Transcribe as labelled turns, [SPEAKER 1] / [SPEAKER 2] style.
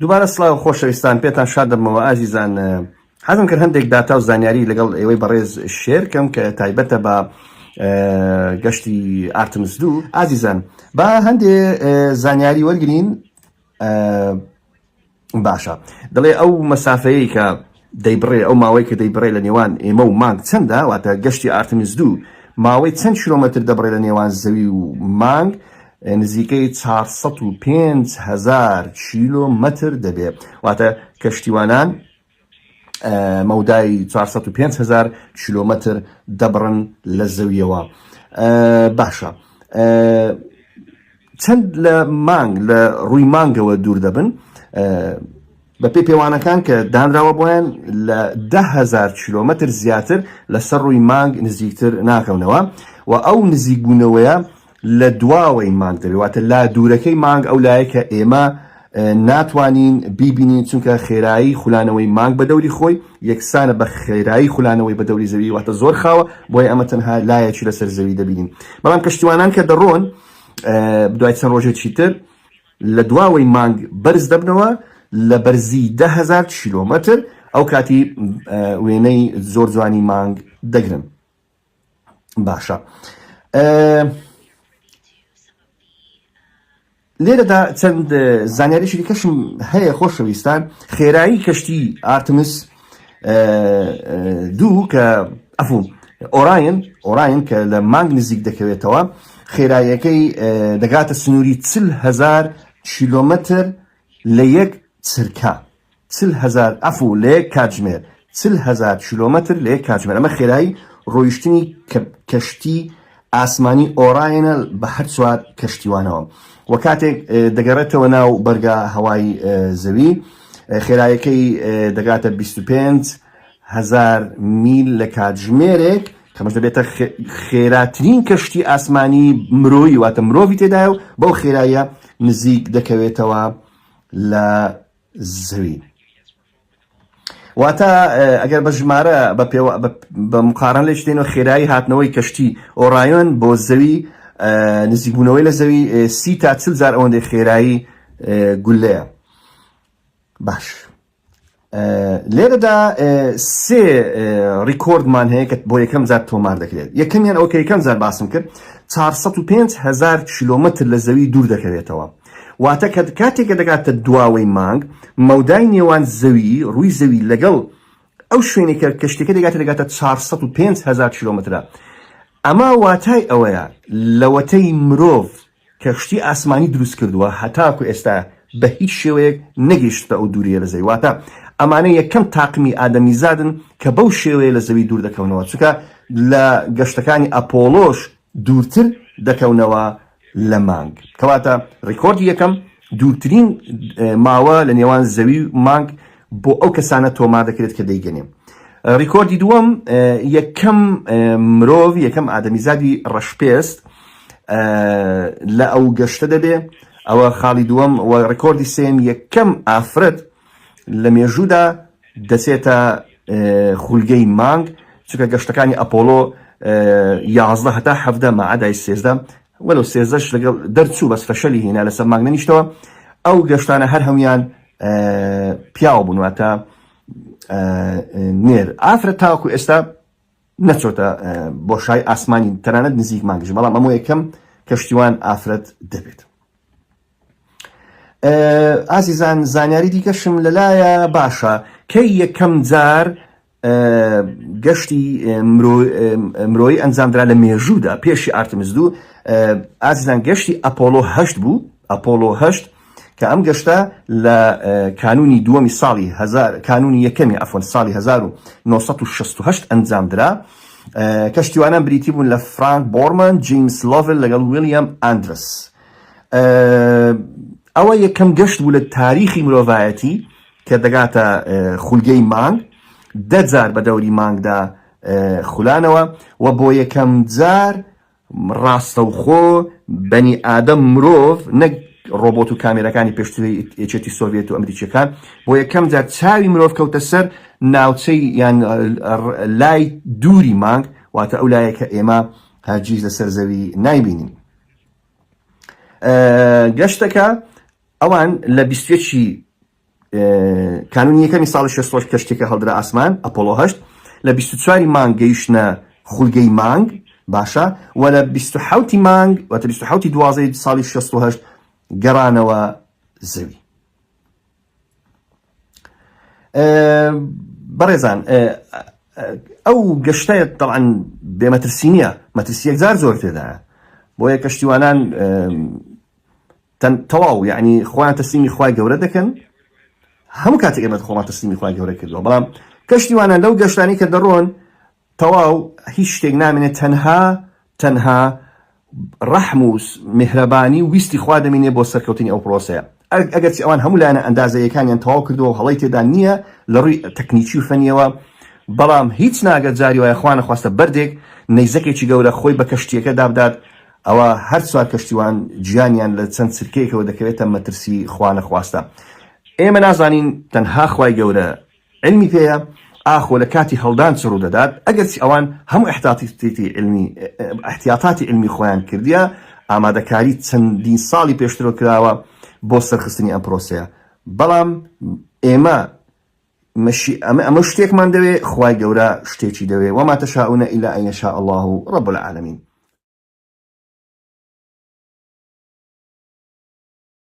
[SPEAKER 1] دووبارە سڵاو خۆشەویستان، پێتان شاد دەبمەوە ئازیزان. حەزم کرد هەندێک داتا و زانیاری لەگەڵ ئێوەی بەڕێز شێر کەم کە تایبەتە بە گەشتی ئارتمس 2. ئازیزان با هەندێ زانیاری وەرگرین. باشە، دەڵێ ئەو مەسافەیەی کە دەیبڕێ، ئەو ماوەی کە دەیبڕێ لە نێوان ئێمە و مانگ چەندە؟ واتە گەشتی ئارتمس 2 ماوەی چەند کیلۆمەتر دەبڕێ لە نێوان زەوی و مانگ؟ نزیکەی 405,000 کیلۆمەتر دەبێت. واتە کەشتیوانان مەودای 405,000 کیلۆمەتر دەبڕن لە زەویەوە. باشە، چەند لە مانگ لە ڕووی مانگەوە دوور دەبن؟ بە پێی پێوانەکان کە دانراوە بۆیان لە 10,000 کیلۆمەتر زیاتر لەسەر ڕووی مانگ نزیکتر ناکەونەوە و ئەو نزیکبوونەوەیە لە دواوەی مانگ دەبێت. واتە لا دوورەکەی مانگ ئەو لایە کە ئێمە ناتوانین بیبینین، چونکە خێرایی خولانەوەی مانگ بە دەوری خۆی یەکسانە بە خێرایی خولانەوەی بە دەوری زەوی، واتە زۆر خاوە، بۆی ئەمە تەنها لایەکی لەسەر زەوی دەبینین. بەڵام کەشتیوانان کە دەڕۆن دوای چەند ڕۆژێکی تر لە دواوەی مانگ بەرز دەبنەوە لە بەرزی 10,000 کیلۆمەتر، ئەو کاتی وێنەی زۆر جوانی مانگ دەگرن. باشە، لێرەدا چەند زانیاریشی دیکەشم هەیە خۆشەویستان. خێرایی کەشتی ئارتمس 2 کە ئۆراین کە لە مانگ نزیک دەکەوێتەوە، خێراییەکەی دەگاتە سنووری 40,000 کیلۆمەتر لە یەک چرکە. 40,000 لە یەک کاتژمێر، 40,000 کیلۆمەتر لە یەک کاتژمێر. ئەمە خێرایی ڕۆیشتنی کەشتی ئاسمانی ئۆراینە بە هەر چوار کەشتیوانەوە. و کاتێک دەگەڕێتەوە ناو بەرگە هەوای زەوی، خێراییەکەی دەگاتە 25,000 میل لە کاتژمێرێک، کەمەش دەبێتە خێراترین کەشتی ئاسمانی مرۆیی، واتە مرۆڤی تێدایە و بەو خێراییە نزیک دەکەوێتەوە لە زەوی. واتە ئەگەر بە ژمارە بە مقارن لێ شتێنەوە خێرایی هاتنەوەی کەشتی ئۆرایۆن بۆ زەوی، نزیکبوونەوەی لە زەوی 30 تا 40,000 ئەوەندەی خێرایی گولەیە. باش، لێرەدا سێ ڕیکۆردمان هەیە کە بۆ یەکەم جار تۆمار دەکرێت. یەکەمیان ئەو کە یەکەم جار باسم کرد، 405,000 کیلۆمەتر لە زەوی دوور دەکەوێتەوە. واتە کاتێککە دەگاتە دواوەی مانگ، مەودای نێوان زەوی ڕووی زەوی لەگەڵ ئەو شوێنێک کە کەشتەکە دەگاتە 405,000 کیلۆمەترە. ئەمە واتای ئەوەیە لەوەتەی مرۆڤ کەشتی ئاسمانی دروست کردووە هەتاکو ئێستا بە هیچ شێوەیەک نەگەیشتە ئەو دووریە لە زەوی. واتە ئەمانە یەکەم تاقمی ئادەمیزادن کە بەو شێوەیە لە زەوی دوور دەکەونەوە، چونکە لە گەشتەکانی ئەپۆلۆش دوورتر دەکەونەوە لە مانگ. کەواتە ڕیکۆردی یەکەم دوورترین ماوە لە نێوان زەوی و مانگ بۆ ئەو کەسانە تۆمار دەکرێت کە دەیگەنێ. ڕیکۆردی دووەم، یەکەم مرۆڤ، یەکەم ئادەمیزادی ڕەشپێست لە ئەو گەشتە دەبێ، ئەوە خاڵی دووەم. و ڕیکۆردی سێم، یەکەم ئافرەت لە مێژوودا دەچێتە خولگەی مانگ، چونکە گەشتەکانی ئەپۆلۆ 11 هەتا 17 مەعادای 13 وەلو 13ش لەگەڵ دەرچوو بەس فەشەلی هێنا لەسەر مانگ نەنیشتەوە. ئەو گەشتانە هەر هەمویان پیاو بوون، واتە نێر ئافرەت تاوەکو ئێستا نەچۆتە بۆشای ئاسمانی تەنانەت نزیک مانگژ، بەڵام ئەمە یەکەم کەشتیوان ئافرەت دەبێت. ئازیزان، زانیاری دیکەشم لەلایە. باشە، کەی یەکەم جار گەشتی مرۆیی ئەنجامدرا لە مێژوودا پێشی ئارتمس 2؟ ئازیزان، گەشتی ئەپۆلۆ 8 بوو. ئەپۆلۆ 8 کە ئەم گەشتە لە کانونی دووەمی کانونی یەکەمی ساڵی 1968 ئەنجامدرا. کەشتیوانان بریتی بوون لە فرانک بۆرمان، جیمس لۆڤل لەگەڵ ویلیام ئاندرس. ئەوە یەکەم گەشت بوو لە تاریخی مرۆڤایەتی کە دەگاتە خولگەی مانگ، 10 جار بە دەوری مانگدا خولانەوە و بۆ یەکەم جار ڕاستەوخۆ بەنی ئادەم مرۆڤ، نەک ڕۆبۆت و کامێرەکانی پێشتری یەکێتی سۆڤێت و ئەمریکیەکان، بۆ یەکەم جار چاوی مرۆڤ کەوتە سەر ناوچەی یان لای دووری مانگ، واتە ئەو لایە کە ئێمە هەرگیز لەسەر زەوی نایبینین. گەشتەکە ئەوان لە 21 کانونی یەکەمی ساڵی 60 کەشتێکە هەڵدرا ئاسمان ئەپۆلۆ 8 لە 24 مانگ گەیشتنە خولگەی مانگ باشە و لە 27 مانگ واتە 27 دوازەی ساڵی 68 گەڕانەوە زەوی. بەڕێزان ئەو گەشتەیە طبعاً بێمەترسی نییە، مەترسیەک زار زۆر تێدایە بۆیە کەشتیوانان تەواو یعنی خۆیان تەسلیمی خوای گەورە دەکەن. هەموو کاتێک ئێمە خۆمان تەسلیمی خوای گەورە کردووە، بەڵام کەشتیوانان لەو گەشتانی کە دەڕۆن تەواو هیچ شتێک نامێنێت، تەنها ڕەحم و میهرەبانی و ویستی خوا دەمێنێ بۆ سەرکەوتنی ئەو پرۆسەیە. ئەگەرچی ئەوان هەموو لایەنە ئەندازەیەکانیان تەواو کردووە و هەڵەی تێدا نییە لە ڕووی تەکنیکی و فەنیەوە، بەڵام هیچ ناگەت جاری وایە خوا نەخواستە بەردێک نەیزەکێکی گەورە خۆی بە کەشتیەکە دابدات، ئەوە هەر سوار کەشتیوان گیانیان لە چەند چرکەیەکەوە دەکەوێتە مەترسی خوا نەخواستە. ئێمە نازانین تەنها خوای گەورە علمی پێیە ئاخۆ لە کاتی هەڵدان چ ڕوو دەدات. ئەگەرچی ئەوان هەموو احتیاطاتی علمی خۆیان کردیە، ئامادەکاری چەندین ساڵی پێشترۆ کراوە بۆ سەرخستنی ئەم پرۆسەیە، بەڵام ئێمە ئەمە شتێکمان دەوێ، خوای گەورە شتێکی دەوێ. وما تشاءون إلا أن يشاء الله رب العالمين.